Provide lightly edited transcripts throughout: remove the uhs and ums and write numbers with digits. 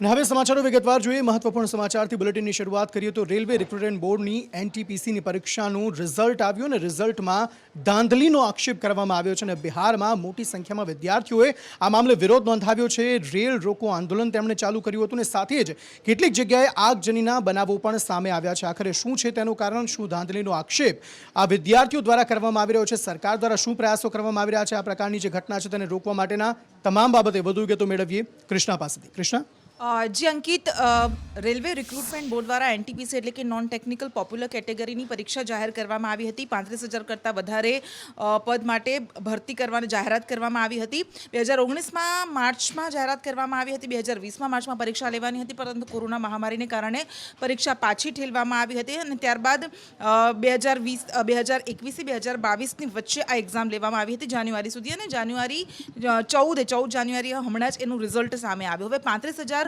અને હવે સમાચારો વિગતવાર જોઈએ. મહત્વપૂર્ણ સમાચારથી બુલેટિનની શરૂઆત કરીએ તો રેલવે રિક્રુટમેન્ટ બોર્ડની એનટીપીસીની પરીક્ષાનું રિઝલ્ટ આવ્યું અને રિઝલ્ટમાં ધાંધલીનો આક્ષેપ કરવામાં આવ્યો છે અને બિહારમાં મોટી સંખ્યામાં વિદ્યાર્થીઓએ આ મામલે વિરોધ નોંધાવ્યો છે. રેલ રોકો આંદોલન તેમણે ચાલુ કર્યું હતું અને સાથે જ કેટલીક જગ્યાએ આગજનીના બનાવો પણ સામે આવ્યા છે. આખરે શું છે તેનું કારણ, શું ધાંધલીનો આક્ષેપ આ વિદ્યાર્થીઓ દ્વારા કરવામાં આવી રહ્યો છે, સરકાર દ્વારા શું પ્રયાસો કરવામાં આવી રહ્યા છે આ પ્રકારની જે ઘટના છે તેને રોકવા માટેના તમામ બાબતે વધુ વિગતો મેળવીએ કૃષ્ણા પાસેથી. કૃષ્ણા. જી અંકિત, રેલવે રિક્રુટમેન્ટ બોર્ડ દ્વારા એનટીપીસી એટલે કે નોન ટેકનિકલ પોપ્યુલર કેટેગરીની પરીક્ષા જાહેર કરવામાં આવી હતી. 35,000 કરતાં વધારે પદ માટે ભરતી કરવાની જાહેરાત કરવામાં આવી હતી. 2019માં માર્ચમાં જાહેરાત કરવામાં આવી હતી. 2020માં માર્ચમાં પરીક્ષા લેવાની હતી, પરંતુ કોરોના મહામારીને કારણે પરીક્ષા પાછી ઠેલવામાં આવી હતી અને ત્યારબાદ 2021-2022ની વચ્ચે આ એક્ઝામ લેવામાં આવી હતી જાન્યુઆરી સુધી અને જાન્યુઆરી 14 જાન્યુઆરી હમણાં જ એનું રિઝલ્ટ સામે આવ્યું. હવે 35,000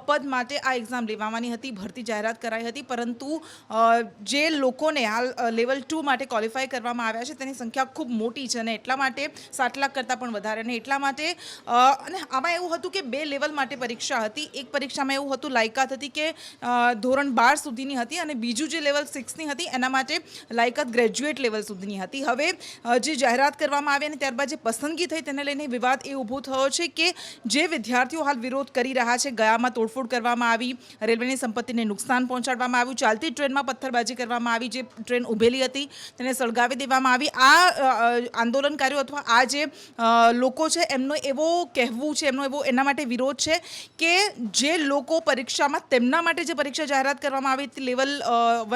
પદ માટે આ એક્ઝામ લેવાની હતી, ભરતી જાહેરાત કરાઈ હતી, પરંતુ જે લોકોને હાલ લેવલ 2 માટે ક્વોલિફાય કરવામાં આવ્યા છે તેની સંખ્યા ખૂબ મોટી છે અને એટલા માટે 7 લાખ કરતાં પણ વધારે અને એટલા માટે અને આમાં એવું હતું કે 2 લેવલ માટે પરીક્ષા હતી. એક પરીક્ષામાં એવું હતું લાયકાત હતી કે ધોરણ 12 સુધીની હતી અને બીજું જે લેવલ 6ની હતી એના માટે લાયકાત ગ્રેજ્યુએટ લેવલ સુધીની હતી. હવે જે જાહેરાત કરવામાં આવી અને ત્યારબાદ જે પસંદગી થઈ તેને લઈને વિવાદ એ ઊભો થયો છે કે જે વિદ્યાર્થીઓ હાલ વિરોધ કરી રહ્યા છે, ગયામાં તોડફોડ કરવામાં આવી, રેલવેની સંપત્તિને નુકસાન પહોંચાડવામાં આવ્યું, ચાલતી ટ્રેનમાં પથ્થરબાજી કરવામાં આવી, જે ટ્રેન ઊભેલી હતી તેને સળગાવી દેવામાં આવી. આ આંદોલનકારીઓ અથવા આ જે લોકો છે એમનો એવો કહેવું છે, એમનો એવો એના માટે વિરોધ છે કે જે લોકો પરીક્ષામાં તેમના માટે જે પરીક્ષા જાહેરાત કરવામાં આવી હતી લેવલ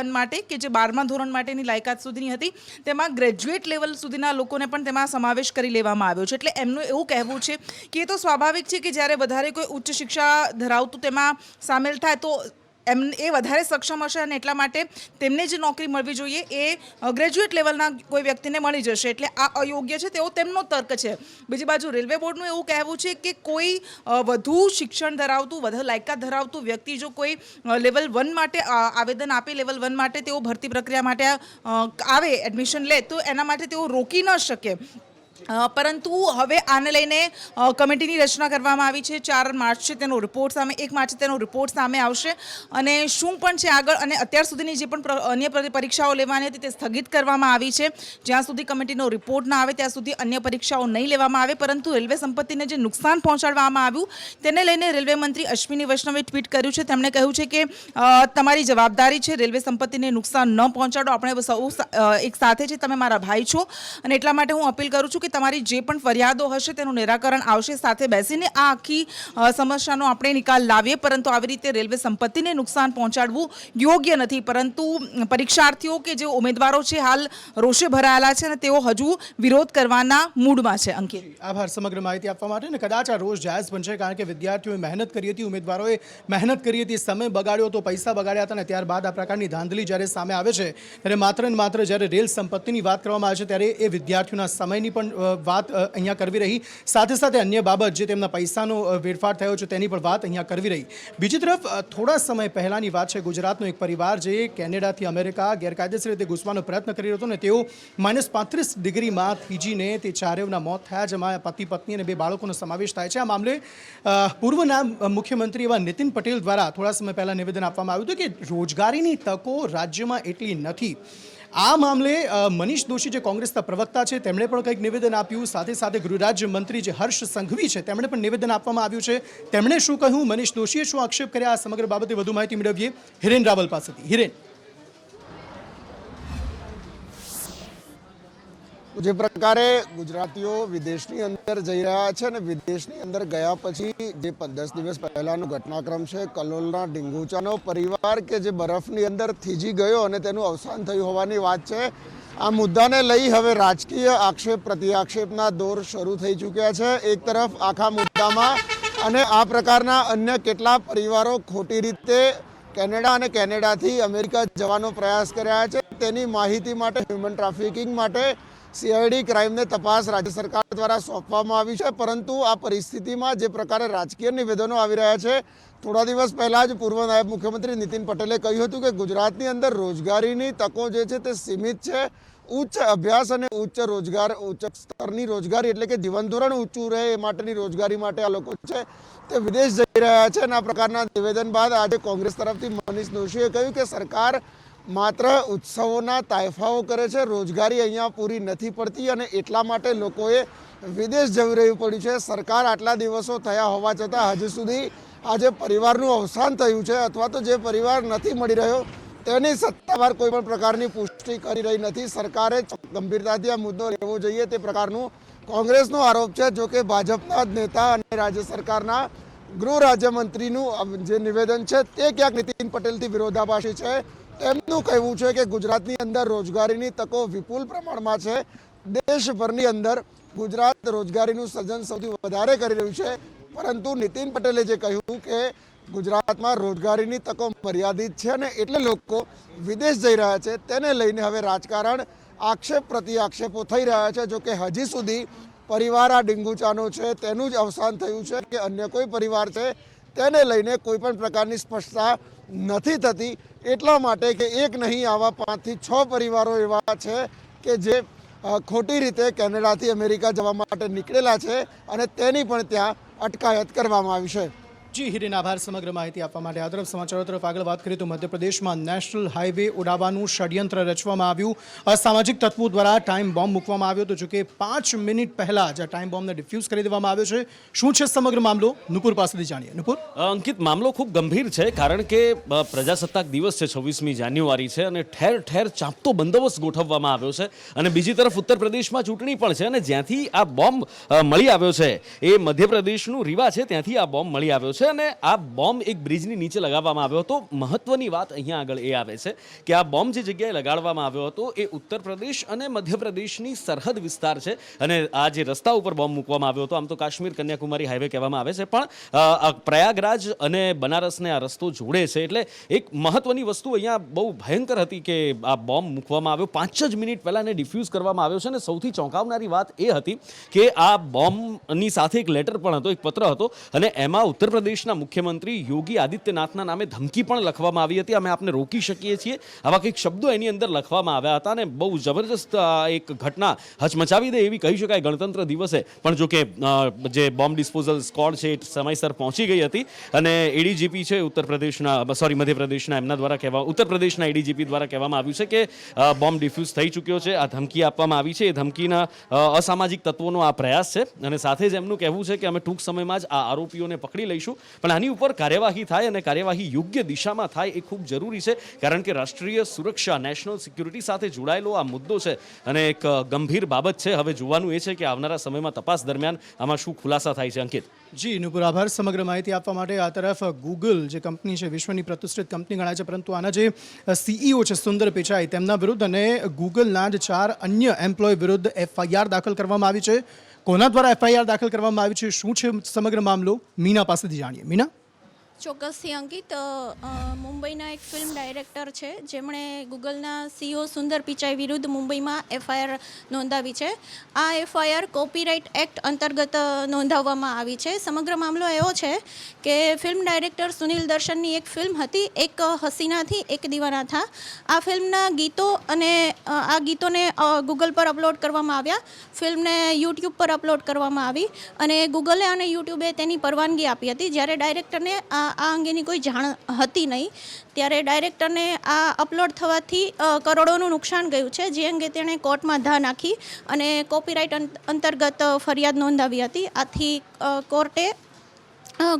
1 માટે કે જે 12મા ધોરણ માટેની લાયકાત સુધીની હતી તેમાં ગ્રેજ્યુએટ લેવલ સુધીના લોકોને પણ તેમાં સમાવેશ કરી લેવામાં આવ્યો છે. એટલે એમનું એવું કહેવું છે કે એ તો સ્વાભાવિક છે કે જ્યારે વધારે કોઈ ઉચ્ચ શિક્ષા ધરાવતું તેમાં સામેલ થાય તો એ વધારે સક્ષમ હશે અને એટલા માટે તેમને જે નોકરી મળવી જોઈએ એ ગ્રેજ્યુએટ લેવલના કોઈ વ્યક્તિને મળી જશે. એટલે આ અયોગ્ય છે તેવો તેમનો તર્ક છે. બીજી બાજુ રેલવે બોર્ડનું એવું કહેવું છે કે કોઈ વધુ શિક્ષણ ધરાવતું, વધુ લાયકાત ધરાવતું વ્યક્તિ જો કોઈ લેવલ 1 માટે આવેદન આપે, લેવલ 1 માટે તેઓ ભરતી પ્રક્રિયા માટે આવે, એડમિશન લે તો એના માટે તેઓ રોકી ન શકે. પરંતુ હવે આને લઈને કમિટીની રચના કરવામાં આવી છે. 4 માર્ચ છે તેનો રિપોર્ટ સામે, 1 માર્ચે તેનો રિપોર્ટ સામે આવશે અને શું પણ છે આગળ અને અત્યાર સુધીની જે પણ અન્ય પરીક્ષાઓ લેવાની હતી તે સ્થગિત કરવામાં આવી છે. જ્યાં સુધી કમિટીનો રિપોર્ટ ના આવે ત્યાં સુધી અન્ય પરીક્ષાઓ નહીં લેવામાં આવે. પરંતુ રેલવે સંપત્તિને જે નુકસાન પહોંચાડવામાં આવ્યું તેને લઈને રેલવે મંત્રી અશ્વિની વૈષ્ણવે ટ્વીટ કર્યું છે. તેમણે કહ્યું છે કે તમારી જવાબદારી છે રેલવે સંપત્તિને નુકસાન ન પહોંચાડો. આપણે સૌ એક સાથે છે, તમે મારા ભાઈ છો અને એટલા માટે હું અપીલ કરું છું કે તમારી જે પણ ફરિયાદો હશે તેનું નિરાકરણ આવશે. સાથે બેસીને આ આખી સમસ્યાનો આપણે નિકાલ લાવીએ. પરંતુ આવી રીતે રેલવે સંપત્તિને નુકસાન પહોંચાડવું યોગ્ય નથી. પરંતુ પરીક્ષાર્થીઓ કે જે ઉમેદવારો છે હાલ રોષે ભરાયેલા છે અને તેઓ હજુ વિરોધ કરવાના મૂડમાં છે. અંકિત, આભાર સમગ્ર માહિતી આપવા માટે. અને કદાચ આ રોષ જાયઝ બનશે કારણ કે વિદ્યાર્થીઓએ મહેનત કરી હતી, ઉમેદવારોએ મહેનત કરી હતી, સમય બગાડ્યો હતો, પૈસા બગાડ્યા હતા અને ત્યારબાદ આ પ્રકારની ધાંધલી જ્યારે સામે આવે છે ત્યારે માત્ર ને માત્ર જ્યારે રેલ સંપત્તિની વાત કરવામાં આવે છે ત્યારે એ વિદ્યાર્થીઓના સમયની પણ વાત અહીંયા કરવી રહી, સાથે સાથે અન્ય બાબત જે તેમના પૈસાનો વેડફાટ થયો છે તેની પણ વાત અહીંયા કરવી રહી. બીજી તરફ થોડા સમય પહેલાંની વાત છે, ગુજરાતનો એક પરિવાર જે કેનેડાથી અમેરિકા ગેરકાયદેસર રીતે ઘૂસવાનો પ્રયત્ન કરી રહ્યો હતો ને તેઓ -35 ડિગ્રીમાં થીજીને તે ચારેયના મોત થયા, જેમાં પતિ પત્ની અને 2 બાળકોનો સમાવેશ થાય છે. આ મામલે પૂર્વના મુખ્યમંત્રી એવા નીતિન પટેલ દ્વારા થોડા સમય પહેલાં નિવેદન આપવામાં આવ્યું હતું કે રોજગારીની તકો રાજ્યમાં એટલી નથી. આ મામલે મનીષ દોશી જે કોંગ્રેસના પ્રવક્તા છે તેમણે પણ કંઈક નિવેદન આપ્યું. સાથે સાથે ગૃહ રાજ્યમંત્રી જે હર્ષ સંઘવી છે તેમણે પણ નિવેદન આપવામાં આવ્યું છે. તેમણે શું કહ્યું, મનીષ દોશીએ શું આક્ષેપ કર્યા, આ સમગ્ર બાબતે વધુ માહિતી મેળવીએ હિરેન રાવલ પાસેથી. હિરેન, જે પ્રકારે ગુજરાતીઓ વિદેશની અંદર જઈ રહ્યા છે અને વિદેશની અંદર ગયા પછી જે 10 દિવસ પહેલાનો ઘટનાક્રમ છે, કલોલના ડીંગુચાનો પરિવાર કે જે બરફની અંદર થીજી ગયો અને તેનું અવસાન થયું હોવાની વાત છે. આ મુદ્દાને લઈ હવે રાજકીય આક્ષેપ પ્રત્યાક્ષેપના દોર શરૂ થઈ ચૂક્યા છે. એક તરફ આખા મુદ્દામાં અને આ પ્રકારના અન્ય કેટલા પરિવારો ખોટી રીતે કેનેડા અને કેનેડાથી અમેરિકા જવાનો પ્રયાસ કર્યા છે તેની માહિતી માટે હ્યુમન ટ્રાફિકિંગ માટે સીઆઈડી ક્રાઇમને તપાસ રાજ્ય સરકાર દ્વારા સોંપવામાં આવી છે. પરંતુ આ પરિસ્થિતિમાં જે પ્રકારે રાજકીય નિવેદનો આવી રહ્યા છે, થોડા દિવસ પહેલાં જ પૂર્વ નાયબ મુખ્યમંત્રી નીતિન પટેલે કહ્યું હતું કે ગુજરાતની અંદર રોજગારીની તકો જે છે તે સીમિત છે, ઉચ્ચ અભ્યાસ અને ઉચ્ચ રોજગાર, ઉચ્ચ સ્તરની રોજગારી એટલે કે જીવન ધોરણ ઊંચું રહે એ માટેની રોજગારી માટે આ લોકો છે તે વિદેશ જઈ રહ્યા છે. અને આ પ્રકારના નિવેદન બાદ આજે કોંગ્રેસ તરફથી મનીષ દોશીએ કહ્યું કે સરકાર માત્ર ઉત્સવોના તાયફાઓ કરે છે, રોજગારી અહીંયા પૂરી નથી પડતી અને એટલા માટે લોકોએ વિદેશ જવું રહેવું પડ્યું છે. સરકાર આટલા દિવસો થયા હોવા છતાં હજુ સુધી આજે પરિવારનું અવસાન થયું છે અથવા તો જે પરિવાર નથી મળી રહ્યો તેની સત્તાવાર કોઈ પણ પ્રકારની પુષ્ટિ કરી રહી નથી. સરકારે ગંભીરતાથી આ મુદ્દો લેવો જોઈએ તે પ્રકારનું કોંગ્રેસનો આરોપ છે. જો કે ભાજપના જ નેતા અને રાજ્ય સરકારના ગૃહ રાજ્યમંત્રીનું જે નિવેદન છે તે ક્યાંક નીતિન પટેલથી વિરોધાભાસી છે. તેમનું કહેવું છે કે ગુજરાતની અંદર રોજગારીની તકો વિપુલ પ્રમાણમાં છે. દેશભરની અંદર ગુજરાત રોજગારીનું સર્જન સૌથી વધારે કરી રહ્યું છે, પરંતુ નીતિન પટેલે જે કહ્યું કે ગુજરાતમાં રોજગારીની તકો મર્યાદિત છે અને એટલે લોકો વિદેશ જઈ રહ્યા છે, તેને લઈને હવે રાજકારણ આક્ષેપ પ્રતિ આક્ષેપો થઈ રહ્યા છે. જો કે હજી સુધી પરિવાર આ ડીંગુચાનો છે તેનું જ અવસાન થયું છે કે અન્ય કોઈ પરિવાર છે તેને લઈને કોઈ પણ પ્રકારની સ્પષ્ટતા નથી થતી. એટલા માટે કે એક નહીં આવા 5 થી 6 પરિવારો એવા છે કે જે ખોટી રીતે કેનેડાથી અમેરિકા જવા માટે નીકળેલા છે અને તેની પણ ત્યાં અટકાયત કરવામાં આવી છે. જી હિરેન, આભાર સમગ્ર માહિતી આપવા માટે. આ તરફ સમાચારો તરફ આગળ વાત કરીએ તો મધ્યપ્રદેશમાં નેશનલ હાઈવે ઉડાવવાનું ષડયંત્ર રચવામાં આવ્યું. અસામાજિક તત્વો દ્વારા ટાઈમ બોમ્બ મૂકવામાં આવ્યો હતો. જોકે 5 મિનિટ પહેલા જ આ ટાઈમ બોમ્બને ડિફ્યુઝ કરી દેવામાં આવ્યો છે. શું છે સમગ્ર મામલો? નુપુર પાસેથી જાણીએ. નુપુર. અંકિત, મામલો ખૂબ ગંભીર છે કારણ કે પ્રજાસત્તાક દિવસ છે, 26મી જાન્યુઆરી છે અને ઠેર ઠેર ચાંપતો બંદોબસ્ત ગોઠવવામાં આવ્યો છે. અને બીજી તરફ ઉત્તર પ્રદેશમાં ચૂંટણી પણ છે અને જ્યાંથી આ બોમ્બ મળી આવ્યો છે એ મધ્યપ્રદેશનું રીવા છે, ત્યાંથી આ બોમ્બ મળી આવ્યો છે અને આ બોમ્બ એક બ્રિજની નીચે લગાવવામાં આવ્યો હતો. મહત્વની વાત અહીંયા આગળ એ આવે છે કે આ બોમ્બ જે જગ્યાએ લગાડવામાં આવ્યો હતો એ ઉત્તર પ્રદેશ અને મધ્યપ્રદેશની સરહદ વિસ્તાર છે અને આ જે રસ્તા ઉપર બોમ્બ મૂકવામાં આવ્યો હતો, આમ તો કાશ્મીર કન્યાકુમારી હાઈવે કહેવામાં આવે છે, પણ પ્રયાગરાજ અને બનારસને આ રસ્તો જોડે છે. એટલે એક મહત્વની વસ્તુ અહીંયા બહુ ભયંકર હતી કે આ બોમ્બ મૂકવામાં આવ્યો 5 જ મિનિટ પહેલા એને ડિફ્યુઝ કરવામાં આવ્યો છે. અને સૌથી ચોંકાવનારી વાત એ હતી કે આ બોમ્બની સાથે એક લેટર પણ હતો, એક પત્ર હતો અને એમાં ઉત્તર પ્રદેશના મુખ્યમંત્રી યોગી આદિત્યનાથના નામે ધમકી પણ લખવામાં આવી હતી. અમે આપને રોકી શકીએ છીએ, આવા કંઈક શબ્દો એની અંદર લખવામાં આવ્યા હતા અને બહુ જબરજસ્ત એક ઘટના હચમચાવી દે એવી કહી શકાય ગણતંત્ર દિવસે. પણ જો કે જે બોમ્બ ડિસ્પોઝલ સ્ક્વોડ છે એ સમયસર પહોંચી ગઈ હતી અને એડીજીપી છે મધ્યપ્રદેશના એમના દ્વારા ઉત્તર પ્રદેશના એડીજીપી દ્વારા કહેવામાં આવ્યું છે કે બોમ્બ ડિફ્યુઝ થઈ ચૂક્યો છે. આ ધમકી આપવામાં આવી છે, એ ધમકીના અસામાજિક તત્વોનો આ પ્રયાસ છે અને સાથે જ એમનું કહેવું છે કે અમે ટૂંક સમયમાં જ આ આરોપીઓને પકડી લઈશું, પણ આની ઉપર કાર્યવાહી થાય અને કાર્યવાહી યોગ્ય દિશામાં થાય એ ખૂબ જરૂરી છે કારણ કે રાષ્ટ્રીય સુરક્ષા, નેશનલ સિક્યુરિટી સાથે જોડાયેલો આ મુદ્દો છે અને એક ગંભીર બાબત છે. હવે જોવાનું એ છે કે આવનારા સમયમાં તપાસ દરમિયાન આમાં શું ખુલાસા થાય છે. અંકિત. જી નુપુર, આભાર સમગ્ર માહિતી આપવા માટે. આ તરફ ગૂગલ જે કંપની છે વિશ્વની પ્રતિષ્ઠિત કંપની ગણાય છે, પરંતુ આના જે સીઈઓ છે સુંદર પિચાઈ, તેમના વિરુદ્ધ અને ગૂગલના જ 4 અન્ય એમ્પ્લોય વિરુદ્ધ એફઆઈઆર દાખલ કરવામાં આવી છે. કોના દ્વારા એફઆઈઆર દાખલ કરવામાં આવી છે, શું છે સમગ્ર મામલો? મીના પાસેથી જાણીએ. મીના. ચોક્કસથી અંકિત, મુંબઈના એક ફિલ્મ ડાયરેક્ટર છે જેમણે ગૂગલના સીઈઓ સુંદર પિચાઈ વિરુદ્ધ મુંબઈમાં એફઆઈઆર નોંધાવી છે. આ એફઆઈઆર કોપીરાઇટ એક્ટ અંતર્ગત નોંધાવવામાં આવી છે. સમગ્ર મામલો એવો છે કે ફિલ્મ ડાયરેક્ટર સુનિલ દર્શનની એક ફિલ્મ હતી, એક હસીનાથી એક દીવાના થા. આ ફિલ્મના ગીતો અને આ ગીતોને ગૂગલ પર અપલોડ કરવામાં આવ્યા, ફિલ્મને યુટ્યુબ પર અપલોડ કરવામાં આવી અને ગૂગલે અને યુટ્યુબે તેની પરવાનગી આપી હતી. જ્યારે ડાયરેક્ટરને આ અંગેની કોઈ જાણ હતી નહીં, ત્યારે ડાયરેક્ટરને આ અપલોડ થવાથી કરોડોનું નુકસાન ગયું છે, જે અંગે તેણે કોર્ટમાં ધા નાખી અને કોપીરાઇટ અંતર્ગત ફરિયાદ નોંધાવી હતી. આથી કોર્ટે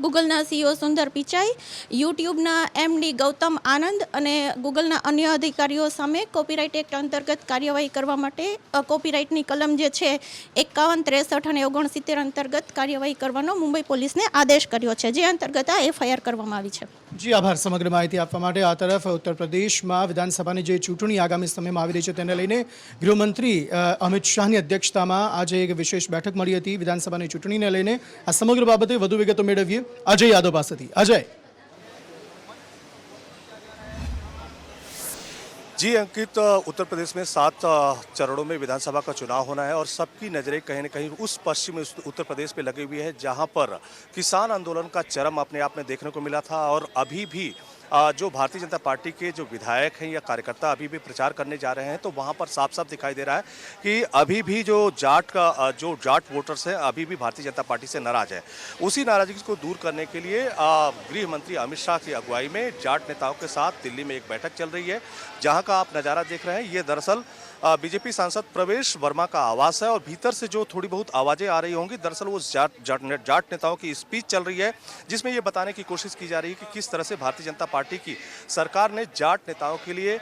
ગૂગલના સીઈઓ સુંદર પિચાઈ, યુટ્યુબના એમડી ગૌતમ આનંદ અને ગૂગલના અન્ય અધિકારીઓ સામે કોપીરાઇટ એક્ટ અંતર્ગત કાર્યવાહી કરવા માટે કોપીરાઇટની કલમ જે છે 51, 63 અને 69 અંતર્ગત કાર્યવાહી કરવાનો મુંબઈ પોલીસને આદેશ કર્યો છે, જે અંતર્ગત આ એફઆઈઆર કરવામાં આવી છે. જી આભાર સમગ્ર માહિતી આપવા માટે. આ તરફ ઉત્તર પ્રદેશમાં વિધાનસભાની જે ચૂંટણી આગામી સમયમાં આવી રહી છે તેને લઈને ગૃહમંત્રી અમિત શાહની અધ્યક્ષતામાં આજે એક વિશેષ બેઠક મળી હતી વિધાનસભાની ચૂંટણીને લઈને. આ સમગ્ર બાબતે વધુ વિગતો મેળવીએ अजय यादव पासेથી. अजय. जी अंकित, उत्तर प्रदेश में 7 चरणों में विधानसभा का चुनाव होना है और सबकी नज़रें कहीं न कहीं उस पश्चिमी उत्तर प्रदेश पे लगी हुई है जहां पर किसान आंदोलन का चरम अपने आप में देखने को मिला था और अभी भी जो भारतीय जनता पार्टी के जो विधायक हैं या कार्यकर्ता अभी भी प्रचार करने जा रहे हैं, तो वहाँ पर साफ साफ दिखाई दे रहा है कि अभी भी जो जाट वोटर्स हैं अभी भी भारतीय जनता पार्टी से नाराज है। उसी नाराजगी को दूर करने के लिए गृह मंत्री अमित शाह की अगुवाई में जाट नेताओं के साथ दिल्ली में एक बैठक चल रही है, जहाँ का आप नज़ारा देख रहे हैं। ये दरअसल बीजेपी सांसद प्रवेश वर्मा का आवास है और भीतर से जो थोड़ी बहुत आवाजें आ रही होंगी, दरअसल वो जाट नेताओं की स्पीच चल रही है, जिसमें ये बताने की कोशिश की जा रही है कि किस तरह से भारतीय जनता पार्टी की सरकार ने जाट नेताओं के लिए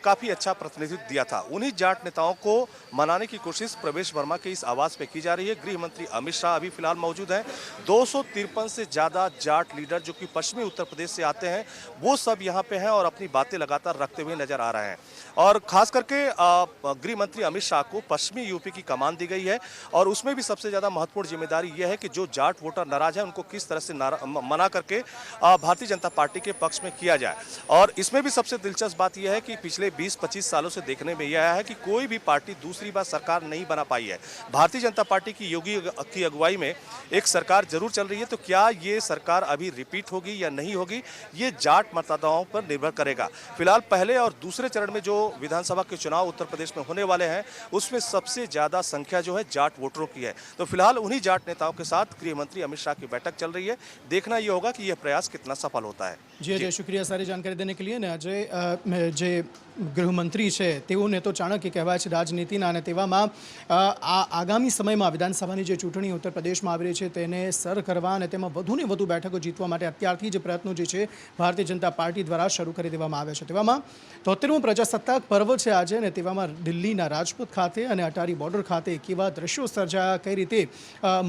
काफ़ी अच्छा प्रतिनिधित्व दिया था। उन्हीं जाट नेताओं को मनाने की कोशिश प्रवेश वर्मा के इस आवास पे की जा रही है। गृह मंत्री अमित शाह अभी फिलहाल मौजूद हैं। 253 से ज़्यादा जाट लीडर जो कि पश्चिमी उत्तर प्रदेश से आते हैं, वो सब यहाँ पे हैं और अपनी बातें लगातार रखते हुए नजर आ रहे हैं। और खास करके गृह मंत्री अमित शाह को पश्चिमी यूपी की कमान दी गई है और उसमें भी सबसे ज़्यादा महत्वपूर्ण जिम्मेदारी यह है कि जो जाट वोटर नाराज हैं उनको किस तरह से मना करके भारतीय जनता पार्टी के पक्ष में किया जाए। और इसमें भी सबसे दिलचस्प बात यह है कि पिछले 20-25 सालों से देखने में यह आया है कि कोई भी पार्टी दूसरी बार सरकार नहीं बना पाई है। भारतीय जनता पार्टी की योगी की अगुवाई में एक सरकार जरूर चल रही है, तो क्या ये सरकार अभी रिपीट होगी या नहीं होगी, ये जाट मतदाताओं पर निर्भर करेगा। फिलहाल पहले और दूसरे चरण में जो विधानसभा के चुनाव उत्तर प्रदेश में होने वाले हैं, उसमें सबसे ज्यादा संख्या जो है जाट वोटरों की है। तो फिलहाल उन्हीं जाट नेताओं के साथ गृह मंत्री अमित शाह की बैठक चल रही है। देखना यह होगा कि यह प्रयास कितना सफल होता है। जी अजय, शुक्रिया सारी जानकारी देने के लिए। ને અજય જે ગૃહમંત્રી છે તેઓને તો ચાણક્ય કહેવાય છે રાજનીતિના, અને તેવામાં આગામી સમયમાં વિધાનસભાની જે ચૂંટણી ઉત્તર પ્રદેશમાં આવી રહી છે તેને સર કરવા અને તેમાં વધુને વધુ બેઠકો જીતવા માટે અત્યારથી જ પ્રયત્નો જે છે ભારતીય જનતા પાર્ટી દ્વારા શરૂ કરી દેવામાં આવ્યા છે। તેવામાં 73મું પ્રજાસત્તાક પર્વ છે આજે, અને તેવામાં દિલ્હીના રાજપથ ખાતે અને અટારી બોર્ડર ખાતે કેવા દ્રશ્યો સર્જાયા, કઈ રીતે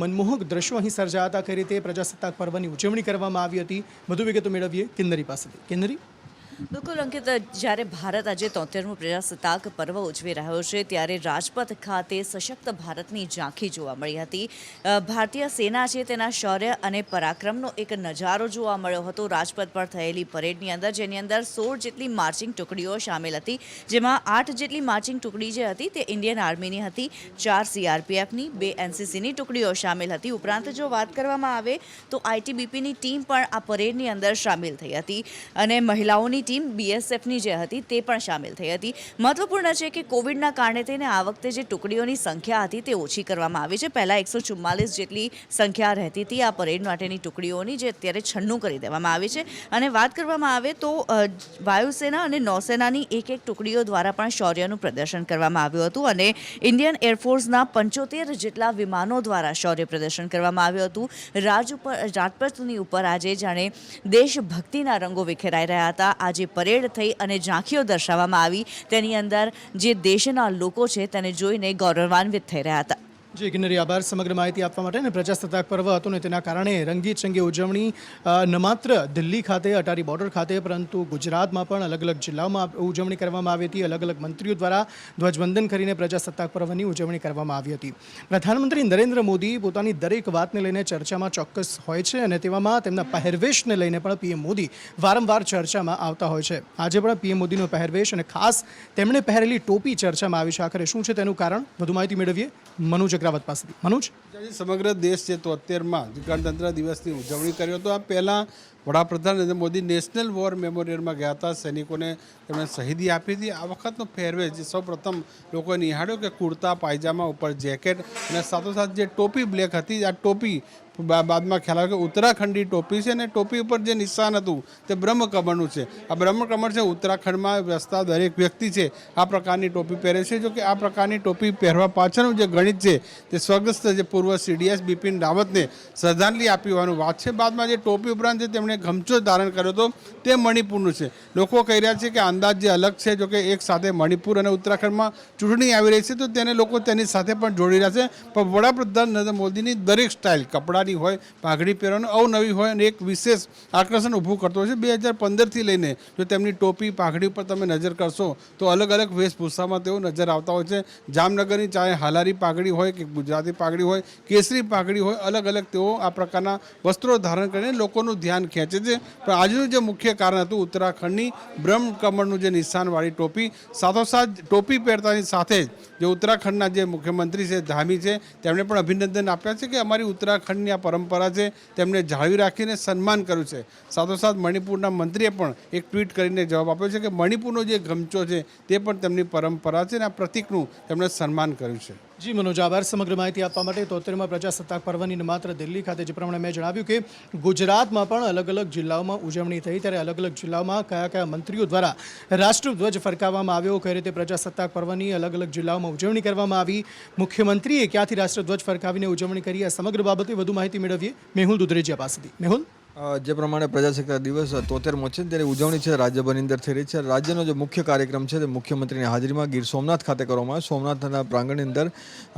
મનમોહક દ્રશ્યો અહીં સર્જાયા હતા, કઈ રીતે પ્રજાસત્તાક પર્વની ઉજવણી કરવામાં આવી હતી, વધુ વિગતો મેળવીએ કિન્નરી પાસેથી। કિન્નરી। બિલકુલ અંકિત, જ્યારે ભારત આજે 73મું પ્રજાસત્તાક પર્વ ઉજવી રહ્યો છે ત્યારે રાજપથ ખાતે સશક્ત ભારતની ઝાંખી જોવા મળી હતી। ભારતીય સેના છે તેના શૌર્ય અને પરાક્રમનો એક નજારો જોવા મળ્યો હતો રાજપથ પર થયેલી પરેડની અંદર, જેની અંદર 16 જેટલી માર્ચિંગ ટુકડીઓ સામેલ હતી, જેમાં 8 જેટલી માર્ચિંગ ટુકડી જે હતી તે ઇન્ડિયન આર્મીની હતી, 4 CRPFની, 2 NCCની ટુકડીઓ સામેલ હતી। ઉપરાંત જો વાત કરવામાં આવે તો ITBPની ટીમ પણ આ પરેડની અંદર સામેલ થઈ હતી અને મહિલાઓની ટીમ BSFની જે હતી તે પણ સામેલ થઈ હતી। મહત્વપૂર્ણ છે કે કોવિડના કારણે થઈને આ વખતે જે ટુકડીઓની સંખ્યા હતી તે ઓછી કરવામાં આવી છે। પહેલાં 144 જેટલી સંખ્યા રહેતી હતી આ પરેડ માટેની ટુકડીઓની, જે અત્યારે 96 કરી દેવામાં આવી છે। અને વાત કરવામાં આવે તો વાયુસેના અને નૌસેનાની એક ટુકડીઓ દ્વારા પણ શૌર્યનું પ્રદર્શન કરવામાં આવ્યું હતું અને ઇન્ડિયન એરફોર્સના 75 જેટલા વિમાનો દ્વારા શૌર્ય પ્રદર્શન કરવામાં આવ્યું હતું। રાજપથની ઉપર આજે જાણે દેશભક્તિના રંગો વિખેરાઈ રહ્યા હતા। જે પરેડ થઈ અને ઝાંખીઓ દર્શાવવામાં આવી તેની અંદર જે દેશના લોકો છે તેને જોઈને ગૌરવાન્વિત થઈ રહ્યા હતા। જી કિન્નરી, આભાર સમગ્ર માહિતી આપવા માટે। ને પ્રજાસત્તાક પર્વ હતું ને તેના કારણે રંગીચંગી ઉજવણી ન માત્ર દિલ્હી ખાતે અટારી બોર્ડર ખાતે પરંતુ ગુજરાતમાં પણ અલગ અલગ જિલ્લાઓમાં ઉજવણી કરવામાં આવી હતી। અલગ અલગ મંત્રીઓ દ્વારા ધ્વજવંદન કરીને પ્રજાસત્તાક પર્વની ઉજવણી કરવામાં આવી હતી। પ્રધાનમંત્રી નરેન્દ્ર મોદી પોતાની દરેક વાતને લઈને ચર્ચામાં ચોક્કસ હોય છે અને તેવામાં તેમના પહેરવેશને લઈને પણ PM મોદી વારંવાર ચર્ચામાં આવતા હોય છે। આજે પણ PM મોદીનો પહેરવેશ અને ખાસ તેમણે પહેરેલી ટોપી ચર્ચામાં આવી છે। આખરે શું છે તેનું કારણ, વધુ માહિતી મેળવીએ મનોજ અગ્રવાલ પાસેથી। મનોજ। સમગ્ર દેશ જે 73માં ગણતંત્ર દિવસની ઉજવણી કર્યો હતો, આ પહેલાં વડાપ્રધાન નરેન્દ્ર મોદી નેશનલ વોર મેમોરિયલમાં ગયા હતા, સૈનિકોને તેમણે શહીદી આપી હતી। આ વખતનો પહેરવેશ જે સૌપ્રથમ લોકોએ નિહાળ્યો કે કુર્તા પાયજામા ઉપર જેકેટ અને સાથોસાથ જે ટોપી બ્લેક હતી, આ ટોપી બાદમાં ખ્યાલ આવ્યો કે ઉત્તરાખંડી ટોપી છે અને ટોપી ઉપર જે નિશાન હતું તે બ્રહ્મકમળનું છે। આ બ્રહ્મકમળ છે ઉત્તરાખંડમાં વસતા દરેક વ્યક્તિ છે આ પ્રકારની ટોપી પહેરે છે। જો કે આ પ્રકારની ટોપી પહેરવા પાછળનું જે ગણિત છે તે સ્વર્ગસ્થ જે પૂર્વ CDS બિપિન રાવતને શ્રદ્ધાંજલિ આપી હોવાનું વાત છે। બાદમાં જે ટોપી ઉપરાંત જે તેમણે ગમછો ધારણ કર્યો હતો તે મણિપુરનું છે। લોકો કહી રહ્યા છે કે અંદાજ જે અલગ છે, જો કે એક સાથે મણિપુર અને ઉત્તરાખંડમાં ચૂંટણી આવી રહી છે તો તેને લોકો તેની સાથે પણ જોડી રહ્યા છે। પણ વડાપ્રધાન નરેન્દ્ર મોદીની દરેક સ્ટાઇલ કપડાની હોય, પાઘડી પહેરવાનું અવનવી હોય અને એક વિશેષ આકર્ષણ ઊભું કરતો હોય છે। 2015થી લઈને જો તેમની ટોપી પાઘડી પર તમે નજર કરશો તો અલગ અલગ વેશભૂષામાં તેઓ નજર આવતા હોય છે। જામનગરની ચાહે હાલારી પાઘડી હોય કે ગુજરાતી પાઘડી હોય, કેસરી પાઘડી હોય, અલગ અલગ તેઓ આ પ્રકારના વસ્ત્રો ધારણ કરીને લોકોનું ધ્યાન ખેંચે છે। પણ આજનું જે મુખ્ય કારણ હતું ઉત્તરાખંડની બ્રહ્મકમળનું જે નિશાનવાળી ટોપી, સાથોસાથ ટોપી પહેરતાની સાથે જ જે ઉત્તરાખંડના જે મુખ્યમંત્રી છે ધામી છે તેમણે પણ અભિનંદન આપ્યા છે કે અમારી ઉત્તરાખંડની આ પરંપરા છે તેમને જાળવી રાખીને સન્માન કર્યું છે. સાથોસાથ મણિપુરના મંત્રીએ પણ એક ટ્વીટ કરીને જવાબ આપ્યો છે કે મણિપુરનો જે ગમચો છે તે પણ તેમની પરંપરા છે અને આ પ્રતીકનું તેમણે સન્માન કર્યું છે. જી મનોજ, આભાર સમગ્ર માહિતી આપવા માટે. 73મા પ્રજાસત્તાક પર્વની માત્ર દિલ્હી ખાતે જે પ્રમાણે મેં જણાવ્યું કે ગુજરાતમાં પણ અલગ અલગ જિલ્લાઓમાં ઉજવણી થઈ, ત્યારે અલગ અલગ જિલ્લાઓમાં કયા કયા મંત્રીઓ દ્વારા રાષ્ટ્રધ્વજ ફરકાવવામાં આવ્યો, કઈ રીતે પ્રજાસત્તાક પર્વની અલગ અલગ જિલ્લાઓમાં ઉજવણી કરવામાં આવી, મુખ્યમંત્રીએ ક્યાંથી રાષ્ટ્રધ્વજ ફરકાવીને ઉજવણી કરી, આ સમગ્ર બાબતે વધુ માહિતી મેળવીએ મેહુલ દુધરેજિયા પાસેથી. મેહુલ, જે પ્રમાણે પ્રજાસત્તાક દિવસ 73મો છે તેની ઉજવણી છે રાજ્યભરની અંદર થઈ રહી છે. રાજ્યનો જે મુખ્ય કાર્યક્રમ છે તે મુખ્યમંત્રીની હાજરીમાં ગીર સોમનાથ ખાતે કરવામાં આવ્યો. સોમનાથના પ્રાંગણની અંદર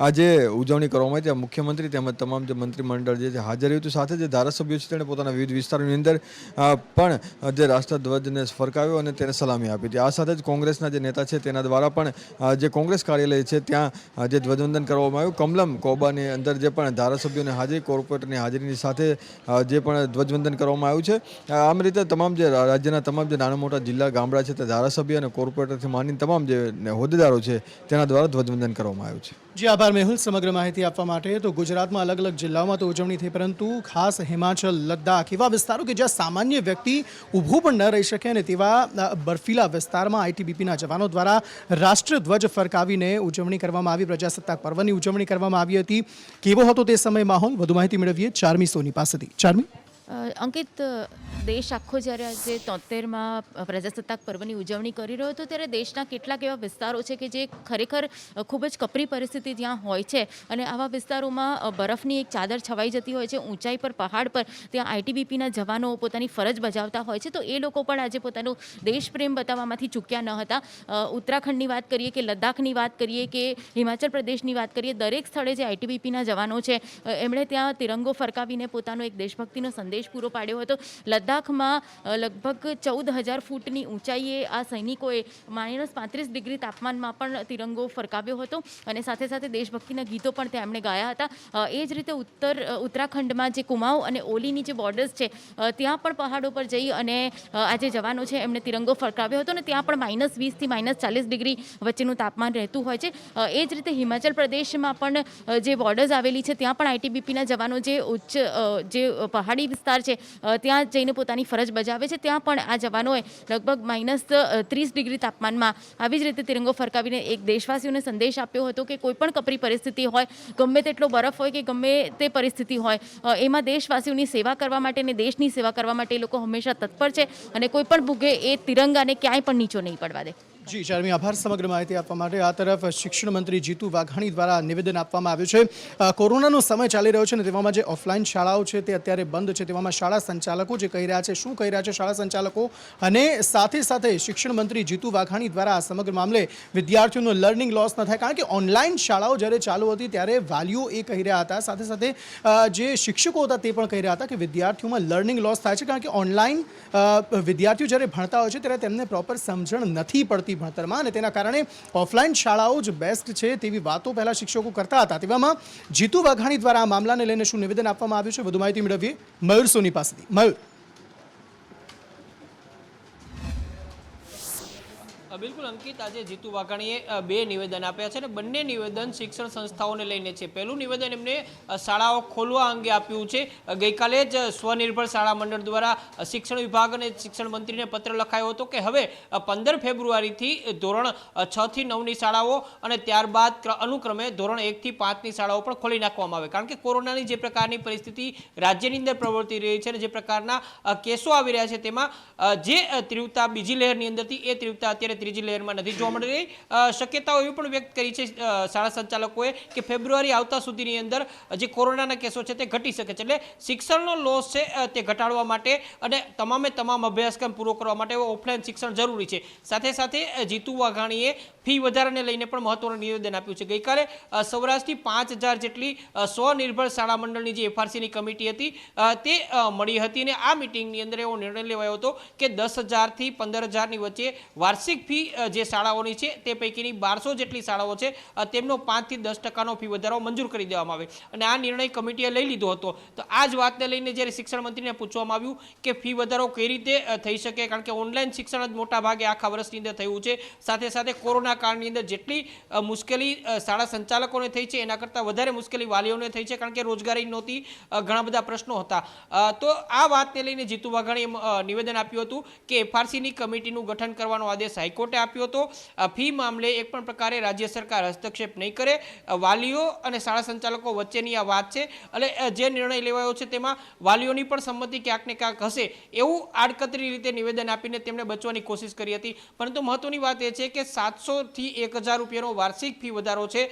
આજે ઉજવણી કરવામાં આવી. ત્યાં મુખ્યમંત્રી તેમજ તમામ જે મંત્રીમંડળ જે હાજર રહ્યું હતું, સાથે જે ધારાસભ્યો છે તેણે પોતાના વિવિધ વિસ્તારોની અંદર પણ જે રાષ્ટ્રધ્વજને ફરકાવ્યો અને તેને સલામી આપી હતી. આ સાથે જ કોંગ્રેસના જે નેતા છે તેના દ્વારા પણ જે કોંગ્રેસ કાર્યાલય છે ત્યાં જે ધ્વજવંદન કરવામાં આવ્યું. કમલમ કોબાની અંદર જે પણ ધારાસભ્યોની હાજરી, કોર્પોરેટરની હાજરીની સાથે જે પણ ધ્વજવંદન કરવામાં આવ્યું છે. આમ રીતે તમામ જે રાજ્યના તમામ જે નાના મોટા જિલ્લા ગામડા છે તે ધારાસભ્ય અને કોર્પોરેટરથી માંડીને તમામ જે હોદ્દેદારો છે તેના દ્વારા ધ્વજવંદન કરવામાં આવ્યું છે. જી આભાર મેહુલ સમગ્ર માહિતી આપવા માટે. તો ગુજરાતમાં અલગ અલગ જિલ્લાઓમાં તો ઉજવણી થઈ, પરંતુ ખાસ હિમાચલ, લદ્દાખ એવા વિસ્તારો કે જ્યાં સામાન્ય વ્યક્તિ ઊભું પણ ન રહી શકે અને તેવા બર્ફીલા વિસ્તારમાં આઈટીબીપીના જવાનો દ્વારા રાષ્ટ્રધ્વજ ફરકાવીને ઉજવણી કરવામાં આવી, પ્રજાસત્તાક પર્વની ઉજવણી કરવામાં આવી હતી. કેવો હતો તે સમય માહોલ, વધુ માહિતી મેળવીએ ચાર્મી સોની પાસેથી. ચાર્મી, અંકિત, દેશ આખો જ્યારે આજે 73માં પ્રજાસત્તાક પર્વની ઉજવણી કરી રહ્યો હતો ત્યારે દેશના કેટલાક એવા વિસ્તારો છે કે જે ખરેખર ખૂબ જ કપરી પરિસ્થિતિ ત્યાં હોય છે અને આવા વિસ્તારોમાં બરફની એક ચાદર છવાઈ જતી હોય છે. ઊંચાઈ પર, પહાડ પર ત્યાં આઈટીબીપીના જવાનો પોતાની ફરજ બજાવતા હોય છે. તો એ લોકો પણ આજે પોતાનું દેશપ્રેમ બતાવવામાંથી ચૂક્યા ન હતા. ઉત્તરાખંડની વાત કરીએ કે લદ્દાખની વાત કરીએ કે હિમાચલ પ્રદેશની વાત કરીએ, દરેક સ્થળે જે આઈટીબીપીના જવાનો છે એમણે ત્યાં તિરંગો ફરકાવીને પોતાનો એક દેશભક્તિનો સંદેશ પૂરો પાડ્યો હતો. લદ્દાખમાં લગભગ 14,000 ફૂટની ઊંચાઈએ આ સૈનિકોએ -35 ડિગ્રી તાપમાનમાં પણ તિરંગો ફરકાવ્યો હતો અને સાથે સાથે દેશભક્તિના ગીતો પણ ત્યાં એમણે ગાયા હતા. એ જ રીતે ઉત્તરાખંડમાં જે કુમાઉં અને ઓલીની જે બોર્ડર્સ છે ત્યાં પણ પહાડો પર જઈ અને આ જે જવાનો છે એમણે તિરંગો ફરકાવ્યો હતો અને ત્યાં પણ -20 થી -40 ડિગ્રી વચ્ચેનું તાપમાન રહેતું હોય છે. એ જ રીતે હિમાચલ પ્રદેશમાં પણ જે બોર્ડર્સ આવેલી છે ત્યાં પણ આઈટીબીપીના જવાનો જે પહાડી વિસ્તાર છે ત્યાં જઈને પોતાની ફરજ બજાવે છે. ત્યાં પણ આ જવાનોએ લગભગ -30 ડિગ્રી તાપમાનમાં આવી જ રીતે તિરંગો ફરકાવીને એક દેશવાસીઓને સંદેશ આપ્યો હતો કે કોઈ પણ કપરી પરિસ્થિતિ હોય, ગમે તેટલો બરફ હોય કે ગમે તે પરિસ્થિતિ હોય, એમાં દેશવાસીઓની સેવા કરવા માટે અને દેશની સેવા કરવા માટે એ લોકો હંમેશા તત્પર છે અને કોઈ પણ ભૂગે એ તિરંગાને ક્યાંય પણ નીચો નહીં પડવા દે. જી ચાર્મી, આભાર સમગ્ર માહિતી આપવા માટે. આ તરફ શિક્ષણ મંત્રી જીતુ વાઘાણી દ્વારા નિવેદન આપવામાં આવ્યું છે. કોરોનાનો સમય ચાલી રહ્યો છે અને તેવામાં જે ઓફલાઈન શાળાઓ છે તે અત્યારે બંધ છે, તેવામાં શાળા સંચાલકો જે કહી રહ્યા છે, શું કહી રહ્યા છે શાળા સંચાલકો, અને સાથે સાથે શિક્ષણ મંત્રી જીતુ વાઘાણી દ્વારા આ સમગ્ર મામલે વિદ્યાર્થીઓનો લર્નિંગ લોસ ન થાય, કારણ કે ઓનલાઈન શાળાઓ જ્યારે ચાલુ હતી ત્યારે વાલીઓ એ કહી રહ્યા હતા, સાથે સાથે જે શિક્ષકો હતા તે પણ કહી રહ્યા હતા કે વિદ્યાર્થીઓમાં લર્નિંગ લોસ થાય છે, કારણ કે ઓનલાઈન વિદ્યાર્થીઓ જ્યારે ભણતા હોય છે ત્યારે તેમને પ્રોપર સમજણ નથી પડતી ભણતરમાં અને તેના કારણે ઓફલાઈન શાળાઓ જ બેસ્ટ છે તેવી વાતો પહેલા શિક્ષકો કરતા હતા. તેવામાં જીતુ વાઘાણી દ્વારા આ મામલાને લઈને શું નિવેદન આપવામાં આવ્યું છે, વધુ માહિતી મેળવીએ મયુર સોની પાસેથી. મયુર, બિલકુલ અંકિત, આજે જીતુ વાઘાણીએ 2 નિવેદન આપ્યા છે અને બંને નિવેદન શિક્ષણ સંસ્થાઓને લઈને છે. પહેલું નિવેદન એમને શાળાઓ ખોલવા અંગે આપ્યું છે. ગઈકાલે જ સ્વનિર્ભર શાળા મંડળ દ્વારા શિક્ષણ વિભાગ અને શિક્ષણ મંત્રીને પત્ર લખાયો હતો કે હવે 15 ફેબ્રુઆરીથી ધોરણ 6 થી 9ની શાળાઓ અને ત્યારબાદ અનુક્રમે ધોરણ 1 થી 5ની શાળાઓ પણ ખોલી નાખવામાં આવે, કારણ કે કોરોનાની જે પ્રકારની પરિસ્થિતિ રાજ્યની અંદર પ્રવર્તી રહી છે અને જે પ્રકારના કેસો આવી રહ્યા છે તેમાં જે તીવ્રતા બીજી લહેરની અંદરથી એ તીવ્રતા અત્યારે ત્રીજી લહેરમાં નથી જોવા મળી રહી. શક્યતાઓ એવી પણ વ્યક્ત કરી છે શાળા સંચાલકોએ કે ફેબ્રુઆરી આવતા સુધીની અંદર જે કોરોનાના કેસો છે તે ઘટી શકે છે. એટલે શિક્ષણનો લોસ છે તે ઘટાડવા માટે અને તમામ અભ્યાસક્રમ પૂરો કરવા માટે ઓફલાઈન શિક્ષણ જરૂરી છે. સાથે સાથે જીતુ વાઘાણીએ ફી વધારાને લઈને પણ મહત્વનું નિવેદન આપ્યું છે. ગઈકાલે સૌરાષ્ટ્રની 5,000 જેટલી સ્વનિર્ભર શાળા મંડળની જે એફઆરસીની કમિટી હતી તે મળી હતી અને આ મિટિંગની અંદર એવો નિર્ણય લેવાયો હતો કે 10,000 થી 15,000ની વચ્ચે વાર્ષિક ફી જે શાળાઓની છે તે પૈકીની 1200 જેટલી શાળાઓ છે તેમનો 5 થી 10% ફી વધારો મંજૂર કરી દેવામાં આવે અને આ નિર્ણય કમિટીએ લઈ લીધો હતો. તો આ જ વાતને લઈને જ્યારે શિક્ષણ મંત્રીને પૂછવામાં આવ્યું કે ફી વધારો કઈ રીતે થઈ શકે, કારણ કે ઓનલાઈન શિક્ષણ જ મોટા ભાગે આખા વર્ષની અંદર થયું છે, સાથે સાથે કોરોના કાળની અંદર જેટલી મુશ્કેલી શાળા સંચાલકોને થઈ છે એના કરતાં વધારે મુશ્કેલી વાલીઓને થઈ છે, કારણ કે રોજગારી નહોતી, ઘણા બધા પ્રશ્નો હતા. તો આ વાતને લઈને જીતુ વાઘાણીએ નિવેદન આપ્યું હતું કે એફઆરસીની કમિટીનું ગઠન કરવાનો આદેશ હાઈકોર્ટે આપ્યો હતો. ફી મામલે એક પણ પ્રકારે રાજ્ય સરકાર હસ્તક્ષેપ નહીં કરે. વાલીઓ અને શાળા સંચાલકો વચ્ચેની આ વાત છે અને જે નિર્ણય લેવાયો છે તેમાં વાલીઓની પણ સંમતિ ક્યાંક ને ક્યાંક હશે એવું આડકતરી રીતે નિવેદન આપીને તેમણે બચવાની કોશિશ કરી હતી. પરંતુ મહત્વની વાત એ છે કે 700 થી 1000 રૂપિયાનો વાર્ષિક ફી વધારો છે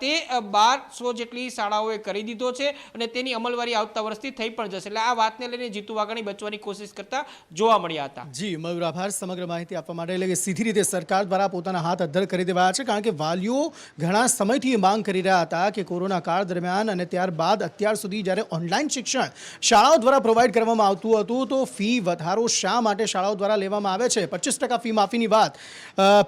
તે 1200 જેટલી શાળાઓએ કરી દીધો છે અને તેની અમલવારી આવતા વર્ષથી થઈ પણ જશે. એટલે આ વાતને લઈને જીતુ વાઘાણી બચવાની કોશિશ કરતા જોવા મળ્યા હતા. જી મયુર, આભાર સમગ્ર માહિતી આપવા માટે. એટલે કે સીધી રીતે સરકાર દ્વારા પોતાના હાથ અદ્ધર કરી દેવાયા છે, કારણ કે વાલીઓ ઘણા સમયથી એ માંગ કરી રહ્યા હતા કે કોરોના કાળ દરમિયાન અને ત્યારબાદ અત્યાર સુધી જ્યારે ઓનલાઈન શિક્ષણ શાળાઓ દ્વારા પ્રોવાઈડ કરવામાં આવતું હતું તો ફી વધારો શા માટે શાળાઓ દ્વારા લેવામાં આવે છે? 25% ફી માફીની વાત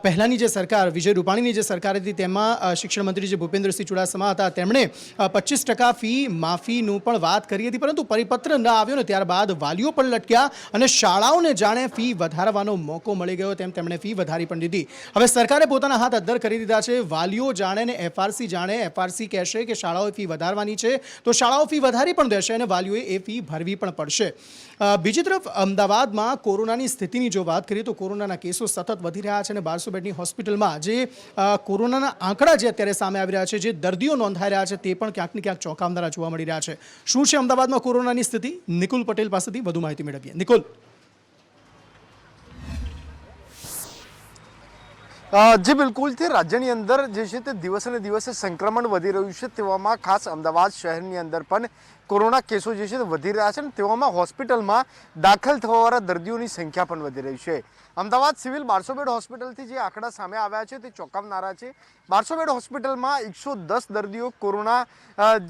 પહેલાંની જે સરકાર, વિજય રૂપાણીની જે સરકાર હતી તેમાં શિક્ષણ મંત્રી જે ભૂપેન્દ્રસિંહ ચુડાસમા હતા તેમણે 25% ફી માફીનું પણ વાત કરી હતી, પરંતુ પરિપત્ર ન આવ્યો ને ત્યારબાદ વાલીઓ પણ લટક્યા અને શાળાઓને જાણે ફી વધારવાનો મોકો મળી ગયો તેમ તેમણે ફી વધારી પણ દીધી. હવે સરકારે પોતાના હાથ અદ્ધર કરી દીધા છે. વાલીઓ જાણે ને એફઆરસી જાણે. એફઆરસી કહેશે કે શાળાઓએ ફી વધારવાની છે તો શાળાઓ ફી વધારી પણ દેશે અને વાલીઓએ એ ફી ભરવી પણ પડશે. બીજી તરફ અમદાવાદમાં કોરોનાની સ્થિતિની જો વાત કરીએ તો કોરોનાના કેસો સતત વધી રહ્યા છે અને 1200 બેડની હોસ્પિટલમાં જે કોરોનાના આંકડા જે અત્યારે સામે આવી રહ્યા છે, જે દર્દીઓ નોંધાઈ રહ્યા છે તે પણ ક્યાંક ને ક્યાંક ચોંકાવનારા જોવા મળી રહ્યા છે. શું છે અમદાવાદમાં કોરોનાની સ્થિતિ? નિકુલ પટેલ પાસેથી વધુ માહિતી મેળવીએ. નિકુલ. જી બિલકુલથી રાજ્યની અંદર જે છે તે દિવસે ને દિવસે સંક્રમણ વધી રહ્યું છે, તેવામાં ખાસ અમદાવાદ શહેરની અંદર પણ કોરોના કેસો જે છે તે વધી રહ્યા છે અને તેવામાં હોસ્પિટલમાં દાખલ થવાવાળા દર્દીઓની સંખ્યા પણ વધી રહી છે. અમદાવાદ સિવિલ 1200 બેડ હોસ્પિટલથી જે આંકડા સામે આવ્યા છે તે ચોંકાવનારા છે. 1200 બેડ હોસ્પિટલમાં 110 દર્દીઓ કોરોના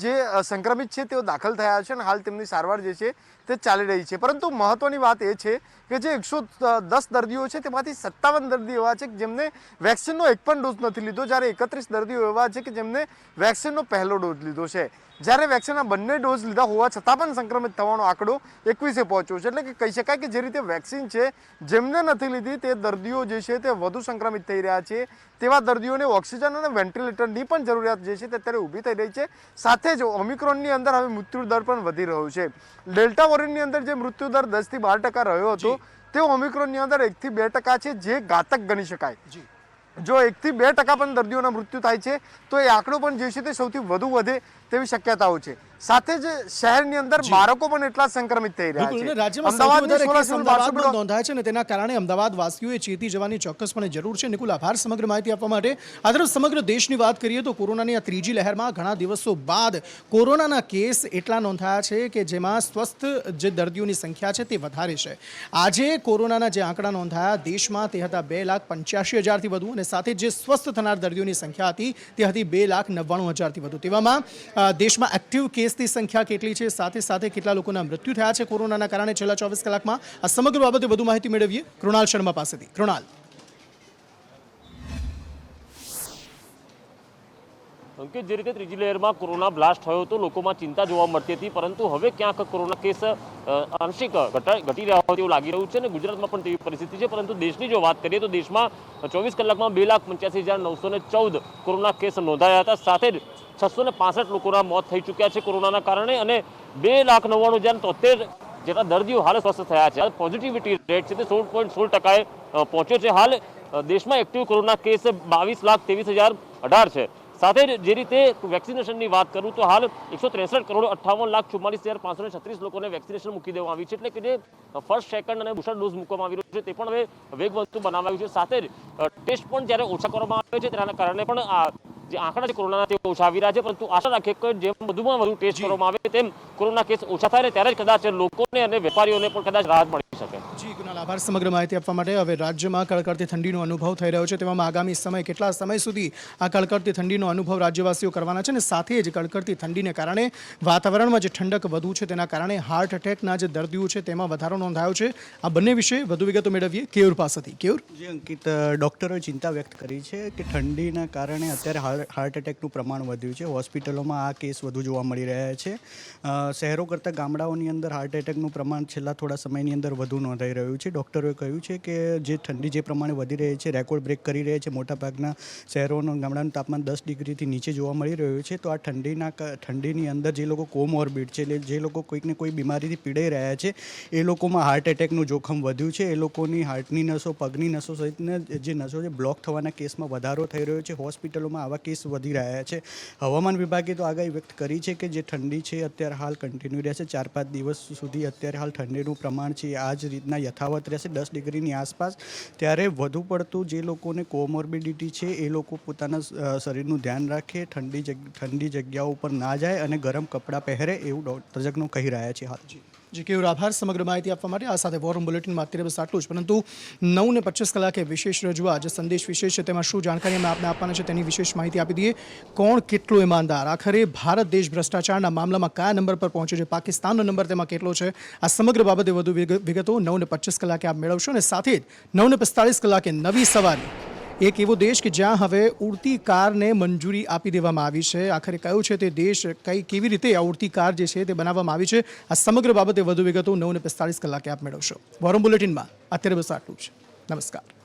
જે સંક્રમિત છે તેઓ દાખલ થયા છે અને હાલ તેમની સારવાર જે છે તે ચાલી રહી છે. પરંતુ મહત્વની વાત એ છે કે જે 110 દર્દીઓ છે તેમાંથી 57 દર્દીઓ એવા છે કે જેમને વેક્સિનનો એક પણ ડોઝ નથી લીધો, જ્યારે 31 દર્દીઓ એવા છે કે જેમને વેક્સિનનો પહેલો ડોઝ લીધો છે. જ્યારે વેક્સિનના બંને ડોઝ લીધા હોવા છતાં પણ સંક્રમિત થવાનો આંકડો 21 પહોંચ્યો છે. એટલે કે કહી શકાય કે જે રીતે વેક્સિન છે જેમને નથી લીધી તે દર્દીઓ જે છે તે વધુ સંક્રમિત થઈ રહ્યા છે. તેવા દર્દીઓને ઓક્સિજન અને વેન્ટિલેટરની પણ જરૂરિયાત જે છે તે અત્યારે ઊભી થઈ રહી છે. સાથે જ ઓમિક્રોનની અંદર હવે મૃત્યુદર પણ વધી રહ્યો છે. ડેલ્ટા વેરિયન્ટની અંદર જે મૃત્યુદર 10 થી 12% રહ્યો હતો તે ઓમિક્રોનની અંદર 1 થી 2% છે, જે ઘાતક ગણી શકાય. જો 1 થી 2% પણ દર્દીઓના મૃત્યુ થાય છે તો એ આંકડો પણ જે છે તે સૌથી વધુ વધે તેવી શક્યતાઓ છે. સાથે જ શહેરની અંદર બાળકો પણ એટલા સંક્રમિત થઈ રહ્યા છે. રાજ્યમાં સૌથી વધારે કેસ અમદાવાદમાં નોંધાય છે અને તેના કારણે અમદાવાદ વાસીઓએ ચેતી જવાની ચોક્કસપણે જરૂર છે. નિકુલ, આભાર સમગ્ર માહિતી આપવા માટે. આ તરફ સમગ્ર દેશની વાત કરીએ તો કોરોનાની આ ત્રીજી લહેરમાં ઘણા દિવસો બાદ કોરોનાના કેસ એટલા નોંધાયા છે કે જેમાં સ્વસ્થ જે દર્દીઓની સંખ્યા છે તે વધારે છે. આજે કોરોનાના જે આંકડા નોંધાયા દેશમાં તે હતા 2,85,000થી વધુ અને સાથે જે સ્વસ્થ થનાર દર્દીઓની સંખ્યા હતી તે હતી 2,99,000થી વધુ. તેવામાં દેશમાં એક્ટિવ કેસની સંખ્યા કેટલી છે, સાથે સાથે કેટલા લોકોના મૃત્યુ થયા છે કોરોનાના કારણે છેલ્લા 24 કલાકમાં, આ સમગ્ર બાબતે વધુ માહિતી મેળવીએ કૃણાલ શર્મા પાસેથી. કૃણાલ. અંકિત, જે રીતે ત્રીજી લહેરમાં કોરોના બ્લાસ્ટ થયો તો લોકોમાં ચિંતા જોવા મળતી હતી, પરંતુ હવે ક્યાંક કોરોના કેસ આંશિક ઘટી રહ્યા હોય તેવું લાગી રહ્યું છે અને ગુજરાતમાં પણ તેવી પરિસ્થિતિ છે. પરંતુ દેશની જો વાત કરીએ તો દેશમાં 24 કલાકમાં 2,85,914 કોરોના કેસ નોંધાયા હતા. સાથે જ 665 લોકોના મોત થઈ ચૂક્યા છે કોરોનાના કારણે અને 2,99,073 જેટલા દર્દીઓ હાલ સ્વસ્થ થયા છે. પોઝિટિવિટી રેટ છે તે 16.16% પહોંચ્યો છે. હાલ દેશમાં એક્ટિવ કોરોના કેસ 22,23,018 છે. સાથે જે રીતે વેક્સિનેશનની વાત કરું તો હાલ 163,58,44,536 લોકોને વેક્સિનેશન મૂકી દેવામાં આવ્યું છે. એટલે કે જે ફર્સ્ટ, સેકન્ડ અને બુસ્ટર ડોઝ મૂકવામાં આવી રહ્યો છે તે પણ હવે વેગવંતુ બનાવવામાં આવ્યું છે. સાથે જ ટેસ્ટ પણ જ્યારે ઓછા કરવામાં આવે છે તેના કારણે પણ આ જે આંકડા છે કોરોનાના તે ઓછા આવી રહ્યા છે. પરંતુ આશા રાખીએ કે જેમ વધુમાં વધુ ટેસ્ટ કરવામાં આવે તેમ કોરોના કેસ ઓછા થાય ને ત્યારે જ કદાચ લોકોને અને વેપારીઓને પણ કદાચ રાહત મળી શકે. જી કુણાલ, આભાર સમગ્ર માહિતી આપવા માટે. હવે રાજ્યમાં કડકડતી ઠંડીનો અનુભવ થઈ રહ્યો છે, તેવામાં આગામી સમય કેટલા સમય સુધી આ કડકડતી ઠંડીનો અનુભવ રાજ્યવાસીઓ કરવાના છે અને સાથે જ કડકડતી ઠંડીને કારણે વાતાવરણમાં જે ઠંડક વધુ છે તેના કારણે હાર્ટ એટેકના જે દર્દીઓ છે તેમાં વધારો નોંધાયો છે. આ બંને વિશે વધુ વિગતો મેળવીએ કેયુર પાસેથી. કેયુર. જે અંકિત, ડૉક્ટરોએ ચિંતા વ્યક્ત કરી છે કે ઠંડીના કારણે અત્યારે હાલ હાર્ટ એટેકનું પ્રમાણ વધ્યું છે. હોસ્પિટલોમાં આ કેસ વધુ જોવા મળી રહ્યા છે. શહેરો કરતાં ગામડાઓની અંદર હાર્ટ એટેકનું પ્રમાણ છેલ્લા થોડા સમયની અંદર વધુ નોંધાઈ રહ્યું છે. ડૉક્ટરોએ કહ્યું છે કે જે ઠંડી જે પ્રમાણે વધી રહી છે, રેકોર્ડ બ્રેક કરી રહી છે. મોટાભાગના શહેરોનું ગામડાનું તાપમાન 10 ડિગ્રીથી નીચે જોવા મળી રહ્યું છે. તો આ ઠંડીની અંદર જે લોકો કોમોર્બિડ છે, એટલે જે લોકો કોઈકને કોઈ બીમારીથી પીડાઈ રહ્યા છે, એ લોકોમાં હાર્ટ એટેકનું જોખમ વધ્યું છે. એ લોકોની હાર્ટની નસો, પગની નસો સહિતના જે નસો છે બ્લોક થવાના કેસમાં વધારો થઈ રહ્યો છે. હોસ્પિટલોમાં આવા કેસ વધી રહ્યા છે. હવામાન વિભાગે તો આગાહી વ્યક્ત કરી છે કે જે ઠંડી છે અત્યારે હાલ કન્ટિન્યુ રહેશે. 4-5 દિવસ સુધી અત્યારે હાલ ઠંડીનું પ્રમાણ છે આ જ રીતના યથાવત રહેશે, 10 ડિગ્રીની આસપાસ. ત્યારે વધુ પડતું જે લોકોને કોમોર્બિડિટી છે એ લોકો પોતાના શરીરનું ધ્યાન રાખે, ઠંડી જગ્યાઓ ઉપર ના જાય અને ગરમ કપડાં પહેરે એવું તજજ્ઞો કહી રહ્યા છે હાલ. જી કેવું આભાર સમગ્ર માહિતી આપવા માટે. આ સાથે વોર રૂમ બુલેટિનમાં અત્યારે બસ આટલું જ. પરંતુ 9:25 કલાકે વિશેષ રજૂઆત જે સંદેશ વિશેષ છે તેમાં શું જાણકારી અમે આપને આપવાના છે તેની વિશેષ માહિતી આપી દઈએ. કોણ કેટલું ઈમાનદાર, આખરે ભારત દેશ ભ્રષ્ટાચારના મામલામાં કયા નંબર પર પહોંચ્યો છે, પાકિસ્તાનનો નંબર તેમાં કેટલો છે, આ સમગ્ર બાબતે વધુ વિગતો 9:25 કલાકે આપ મેળવશો. અને સાથે જ 9:45 કલાકે નવી સવારી એક એવો દેશ કે જ્યાં હવે ઉડતી કારને મંજૂરી આપી દેવામાં આવી છે. આખરે કયું છે તે દેશ, કેવી રીતે આ ઉડતી કાર જે છે તે બનાવવામાં આવી છે, આ સમગ્ર બાબતે વધુ વિગતો 9:45 કલાકે આપ મેળવશો. વોર રૂમ બુલેટિનમાં અત્યારે બસ આટલું જ. નમસ્કાર.